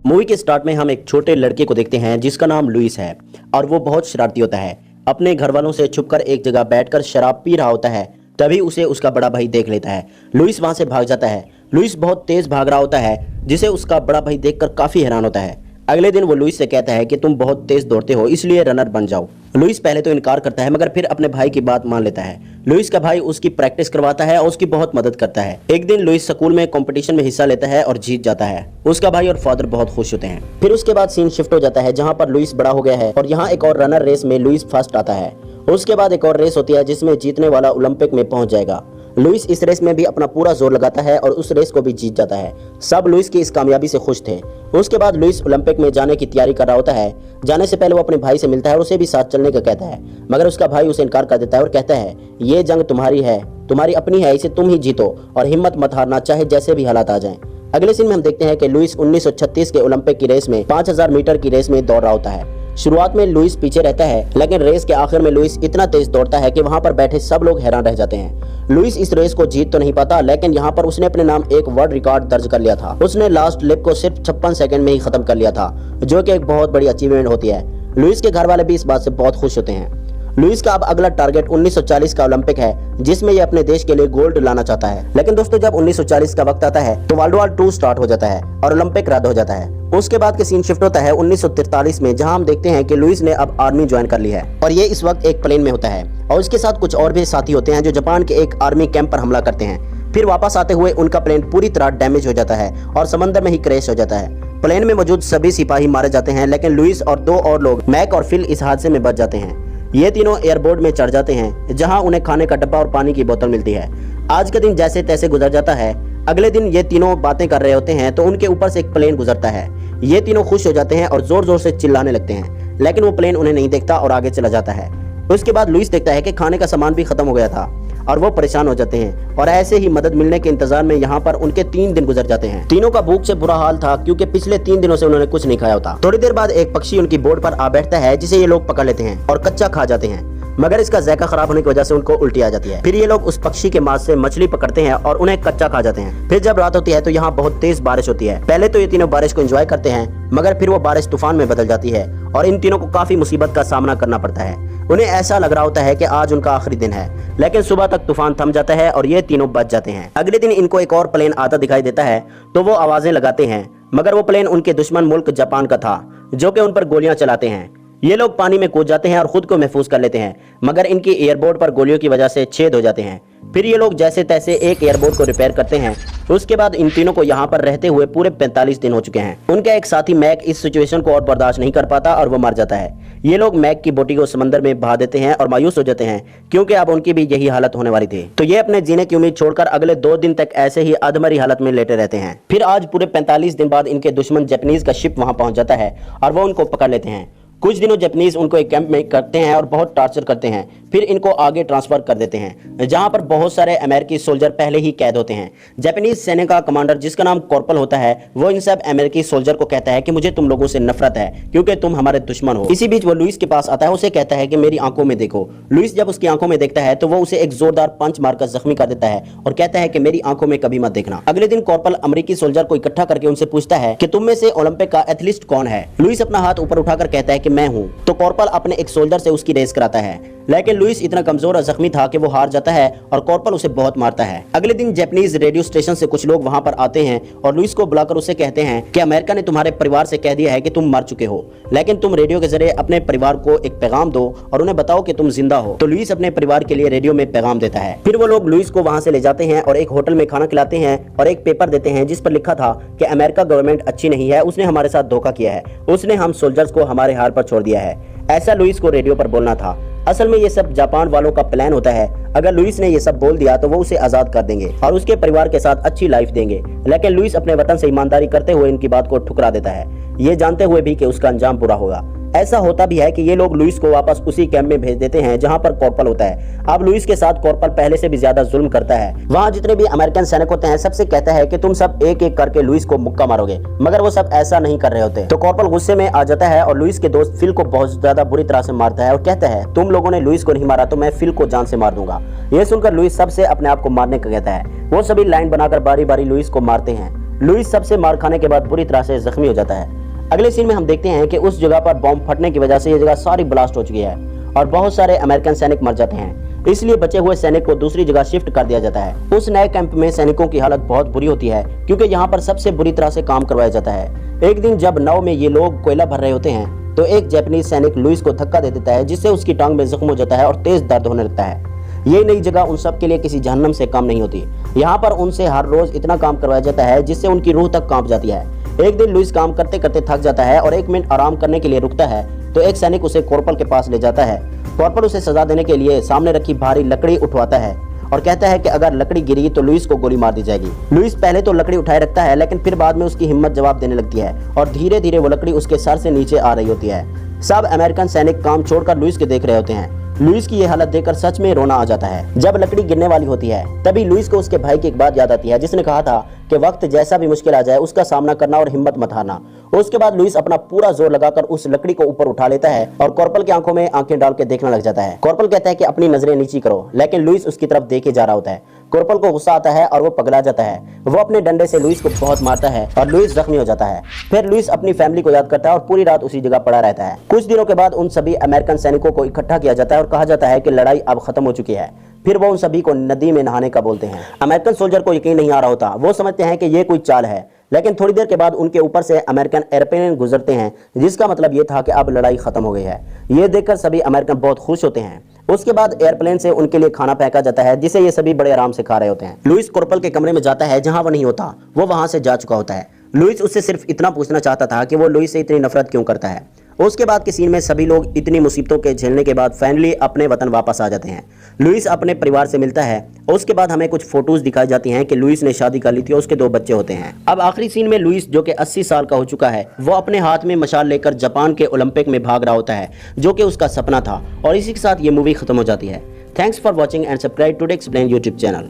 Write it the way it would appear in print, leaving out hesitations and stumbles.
Movie के start में हम एक छोटे लड़के को देखते हैं जिसका नाम लुइस है और वो बहुत शरारती होता है। अपने घर वालों से छुपकर एक जगह बैठकर शराब पी रहा होता है। तभी उसे उसका बड़ा भाई देख लेता है। लुइस वहां से भाग जाता है। लुइस बहुत तेज भाग रहा होता है जिसे उसका बड़ा भाई देखकर काफी हैरान होता है। अगले दिन वो लुइस से कहता है कि तुम बहुत तेज दौड़ते हो, इसलिए रनर बन जाओ। लुइस पहले तो इनकार करता है मगर फिर अपने भाई की बात मान लेता है। लुइस का भाई उसकी प्रैक्टिस करवाता है और उसकी बहुत मदद करता है। एक दिन लुइस स्कूल में कंपटीशन में हिस्सा लेता है और जीत जाता है। उसका भाई और फादर बहुत खुश होते हैं। फिर उसके बाद सीन शिफ्ट हो जाता है जहाँ पर लुइस बड़ा हो गया है और यहाँ एक और रनर रेस में लुइस फर्स्ट आता है। उसके बाद एक और रेस होती है जिसमें जीतने वाला ओलंपिक में पहुंच जाएगा। लुइस इस रेस में भी अपना पूरा जोर लगाता है और उस रेस को भी जीत जाता है। सब लुइस की इस कामयाबी से खुश थे। उसके बाद लुइस ओलंपिक में जाने की तैयारी कर रहा होता है। जाने से पहले वो अपने भाई से मिलता है और उसे भी साथ चलने का कहता है, मगर उसका भाई उसे इनकार कर देता है और कहता है ये जंग तुम्हारी है, तुम्हारी अपनी है, इसे तुम ही जीतो और हिम्मत मत हारना, चाहे जैसे भी हालात आ जाएं। अगले सीन में हम देखते हैं कि लुइस 1936 के ओलंपिक की रेस में 5000 मीटर की रेस में दौड़ रहा होता है। शुरुआत में लुइस पीछे रहता है, लेकिन रेस के आखिर में लुइस इतना तेज दौड़ता है कि वहां पर बैठे सब लोग हैरान रह जाते हैं। लुइस इस रेस को जीत तो नहीं पाता, लेकिन यहाँ पर उसने अपने नाम एक वर्ल्ड रिकॉर्ड दर्ज कर लिया था। उसने लास्ट लिप को सिर्फ 56 सेकंड में ही खत्म कर लिया था, जो कि एक बहुत बड़ी अचीवमेंट होती है। लुइस के घर वाले भी इस बात से बहुत खुश होते हैं। लुइस का अब अगला टारगेट 1940 का ओलंपिक है, जिसमें ये अपने देश के लिए गोल्ड लाना चाहता है। लेकिन दोस्तों, जब 1940 का वक्त आता है तो वर्ल्ड वॉर 2 स्टार्ट हो जाता है और ओलंपिक रद्द हो जाता है। उसके बाद के सीन शिफ्ट होता है 1943 में, जहां हम देखते हैं कि लुइस ने अब आर्मी ज्वाइन कर ली है और ये इस वक्त एक प्लेन में होता है और उसके साथ कुछ और भी साथी होते हैं जो जापान के एक आर्मी कैंप पर हमला करते हैं। फिर वापस आते हुए उनका प्लेन पूरी तरह डैमेज हो जाता है और समंदर में ही क्रैश हो जाता है। प्लेन में मौजूद सभी सिपाही मारे जाते हैं, लेकिन लुइस और 2 और लोग, मैक और फिल, इस हादसे में बच जाते हैं। ये तीनों एयरपोर्ट में चढ़ जाते हैं, जहां उन्हें खाने का डब्बा और पानी की बोतल मिलती है। आज का दिन जैसे तैसे गुजर जाता है। अगले दिन ये तीनों बातें कर रहे होते हैं तो उनके ऊपर से एक प्लेन गुजरता है। ये तीनों खुश हो जाते हैं और जोर जोर से चिल्लाने लगते हैं, लेकिन वो प्लेन उन्हें नहीं देखता और आगे चला जाता है। उसके बाद लुइस देखता है कि खाने का सामान भी खत्म हो गया था और वो परेशान हो जाते हैं और ऐसे ही मदद मिलने के इंतजार में यहाँ पर उनके 3 दिन गुजर जाते हैं। तीनों का भूख से बुरा हाल था क्योंकि पिछले 3 दिनों से उन्होंने कुछ नहीं खाया होता। थोड़ी देर बाद एक पक्षी उनकी बोट पर आ बैठता है, जिसे ये लोग पकड़ लेते हैं और कच्चा खा जाते हैं, मगर इसका जायका खराब होने की वजह से उनको उल्टी आ जाती है। फिर ये लोग उस पक्षी के मांस से मछली पकड़ते हैं और उन्हें कच्चा खा जाते हैं। फिर जब रात होती है तो यहाँ बहुत तेज बारिश होती है। पहले तो ये तीनों बारिश को एंजॉय करते हैं, मगर फिर वो बारिश तूफान में बदल जाती है और इन तीनों को काफी मुसीबत का सामना करना पड़ता है। उन्हें ऐसा लग रहा होता है कि आज उनका आखिरी दिन है, लेकिन सुबह तक तूफान थम जाता है और ये तीनों बच जाते हैं। अगले दिन इनको एक और प्लेन आता दिखाई देता है तो वो आवाजें लगाते हैं, मगर वो प्लेन उनके दुश्मन मुल्क जापान का था, जो कि उन पर गोलियां चलाते हैं। ये लोग पानी में कूद जाते हैं और खुद को महफूज कर लेते हैं, मगर इनकी एयरबोर्ड पर गोलियों की वजह से छेद हो जाते हैं। फिर ये लोग जैसे तैसे एक एयरबोर्ड को रिपेयर करते हैं। उसके बाद इन तीनों को यहाँ पर रहते हुए पूरे 45 दिन हो चुके हैं। उनका एक साथी मैक इस सिचुएशन को और बर्दाश्त नहीं कर पाता और वो मर जाता है। ये लोग मैक की बोटी को समंदर में बहा देते हैं और मायूस हो जाते हैं क्योंकि अब उनकी भी यही हालत होने वाली थी। तो ये अपने जीने की उम्मीद छोड़कर अगले 2 दिन तक ऐसे ही अधमरी हालत में लेटे रहते हैं। फिर आज पूरे 45 दिन बाद इनके दुश्मन जापानीज का शिप वहां पहुंच जाता है और वो उनको पकड़ लेते हैं। कुछ दिनों जापानीज उनको एक कैंप में करते हैं और बहुत टॉर्चर करते हैं। फिर इनको आगे ट्रांसफर कर देते हैं, जहां पर बहुत सारे अमेरिकी सोल्जर पहले ही कैद होते हैं। जापानीज सेना का कमांडर, जिसका नाम कॉर्पल होता है, वो इन सब अमेरिकी सोल्जर को कहता है कि मुझे तुम लोगों से नफरत है क्योंकि तुम हमारे दुश्मन हो। इसी बीच वो लुइस के पास आता है, उसे कहता है कि मेरी आंखों में देखो। लुइस जब उसकी आंखों में देखता है तो वो उसे एक जोरदार पंच मारकर जख्मी कर देता है और कहता है कि मेरी आंखों में कभी मत देखना। अगले दिन कॉर्पल अमेरिकी सोल्जर को इकट्ठा करके उनसे पूछता है कि तुम में से ओलंपिक का एथलीट कौन है। लुइस अपना हाथ ऊपर उठाकर कहता है कि मैं हूँ। तो कॉर्पल अपने एक सोल्जर से उसकी रेस कराता है, लेकिन लुइस इतना कमजोर और जख्मी था कि वो हार जाता है और कॉर्पल उसे बहुत मारता है। अगले दिन जापानीज रेडियो स्टेशन से कुछ लोग वहां पर आते हैं और लुइस को बुलाकर उसे कहते हैं कि अमेरिका ने तुम्हारे परिवार से कह दिया है कि तुम मर चुके हो, लेकिन तुम रेडियो के जरिए अपने परिवार को एक पैगाम दो और उन्हें बताओ कि तुम जिंदा हो। तो लुइस अपने परिवार के लिए रेडियो में पैगाम देता है। फिर वो लोग लुइस को वहां से ले जाते हैं और एक होटल में खाना खिलाते हैं और एक पेपर देते हैं जिस पर लिखा था कि अमेरिका गवर्नमेंट अच्छी नहीं है, उसने हमारे साथ धोखा किया है, उसने हम सोल्जर्स को हमारे हार पर छोड़ दिया है। ऐसा लुइस को रेडियो पर बोलना था। असल में ये सब जापान वालों का प्लान होता है। अगर लुइस ने ये सब बोल दिया तो वो उसे आजाद कर देंगे और उसके परिवार के साथ अच्छी लाइफ देंगे, लेकिन लुइस अपने वतन से ईमानदारी करते हुए इनकी बात को ठुकरा देता है, ये जानते हुए भी कि उसका अंजाम बुरा होगा। ऐसा होता भी है कि ये लोग लुइस को वापस उसी कैंप में भेज देते हैं जहां पर कॉर्पल होता है। अब लुइस के साथ कॉर्पल पहले से भी ज्यादा जुल्म करता है। वहां जितने भी अमेरिकन सैनिक होते हैं सबसे कहता है कि तुम सब एक एक करके लुइस को मुक्का मारोगे, मगर वो सब ऐसा नहीं कर रहे होते। तो कॉर्पल गुस्से में आ जाता है और लुइस के दोस्त फिल को बहुत ज्यादा बुरी तरह से मारता है और कहता है तुम लोगों ने लुइस को नहीं मारा तो मैं फिल को जान से मार दूंगा। ये सुनकर लुइस सबसे अपने आप को मारने का कहता है। वो सभी लाइन बनाकर बारी बारी लुइस को मारते हैं। लुइस सबसे मार खाने के बाद बुरी तरह से जख्मी हो जाता है। अगले सीन में हम देखते हैं कि उस जगह पर बॉम्ब फटने की वजह से ये जगह सारी ब्लास्ट हो चुकी है और बहुत सारे अमेरिकन सैनिक मर जाते हैं। इसलिए बचे हुए सैनिक को दूसरी जगह शिफ्ट कर दिया जाता है। उस नए कैंप में सैनिकों की हालत बहुत बुरी होती है क्योंकि यहाँ पर सबसे बुरी तरह से काम करवाया जाता है। एक दिन जब नाव में ये लोग कोयला भर रहे होते हैं तो एक जापानीज सैनिक लुइस को धक्का दे देता है, जिससे उसकी टांग में जख्म हो जाता है और तेज दर्द होने लगता है। ये नई जगह उन सब के लिए किसी जहन्नम से कम नहीं होती। यहाँ पर उनसे हर रोज इतना काम करवाया जाता है जिससे उनकी रूह तक कांप जाती है। एक दिन लुइस काम करते करते थक जाता है और 1 मिनट आराम करने के लिए रुकता है तो एक सैनिक उसे कॉर्पोरल के पास ले जाता है। कॉर्पोरल उसे सजा देने के लिए सामने रखी भारी लकड़ी उठवाता है और कहता है कि अगर लकड़ी गिरी तो लुइस को गोली मार दी जाएगी। लुइस पहले तो लकड़ी उठाए रखता है, लेकिन फिर बाद में उसकी हिम्मत जवाब देने लगती है और धीरे धीरे वो लकड़ी उसके सर से नीचे आ रही होती है। सब अमेरिकन सैनिक काम छोड़कर लुइस के देख रहे होते हैं। लुइस की यह हालत देखकर सच में रोना आ जाता है। जब लकड़ी गिरने वाली होती है तभी लुइस को उसके भाई की एक बात याद आती है, जिसने कहा था कि वक्त जैसा भी मुश्किल आ जाए उसका सामना करना और हिम्मत मत हारना। उसके बाद लुइस अपना पूरा जोर लगाकर उस लकड़ी को ऊपर उठा लेता है और कॉर्पोरल की आंखों में आंखें डाल के देखने लग जाता है। कॉर्पोरल कहता है कि अपनी नजरें नीची करो, लेकिन लुइस उसकी तरफ देखे जा रहा होता है। कॉर्पोरल को गुस्सा आता है और वो पगला जाता है। वो अपने डंडे से लुइस को बहुत मारता है और लुइस जख्मी हो जाता है। फिर लुइस अपनी फैमिली को याद करता है और पूरी रात उसी जगह पड़ा रहता है। कुछ दिनों के बाद उन सभी अमेरिकन सैनिकों को इकट्ठा किया जाता है और कहा जाता है कि लड़ाई अब खत्म हो चुकी है। फिर वो उन सभी को नदी में नहाने का बोलते हैं। अमेरिकन सोल्जर को यकीन नहीं आ रहा होता। वो समझते हैं कि ये कोई चाल है, लेकिन थोड़ी देर के बाद उनके ऊपर से अमेरिकन एयरप्लेन गुजरते हैं, जिसका मतलब ये था कि अब लड़ाई खत्म हो गई है। ये देखकर सभी अमेरिकन बहुत खुश होते हैं। उसके बाद एयरप्लेन से उनके लिए खाना फेंका जाता है, जिसे ये सभी बड़े आराम से खा रहे होते हैं। लुइस कॉर्पोरल के कमरे में जाता है जहां वो नहीं होता। वो वहां से जा चुका होता है। लुइस उससे सिर्फ इतना पूछना चाहता था कि वो लुइस से इतनी नफरत क्यों करता है। उसके बाद के सीन में सभी लोग इतनी मुसीबतों के झेलने के बाद फाइनली अपने वतन वापस आ जाते हैं। लुइस अपने परिवार से मिलता है। उसके बाद हमें कुछ फोटोज दिखाई जाती हैं कि लुइस ने शादी कर ली थी और उसके 2 बच्चे होते हैं। अब आखिरी सीन में लुइस, जो कि 80 साल का हो चुका है, वो अपने हाथ में मशाल लेकर जापान के ओलंपिक में भाग रहा होता है, जो कि उसका सपना था। और इसी के साथ ये मूवी खत्म हो जाती है। Thanks for watching and subscribe today explain YouTube channel.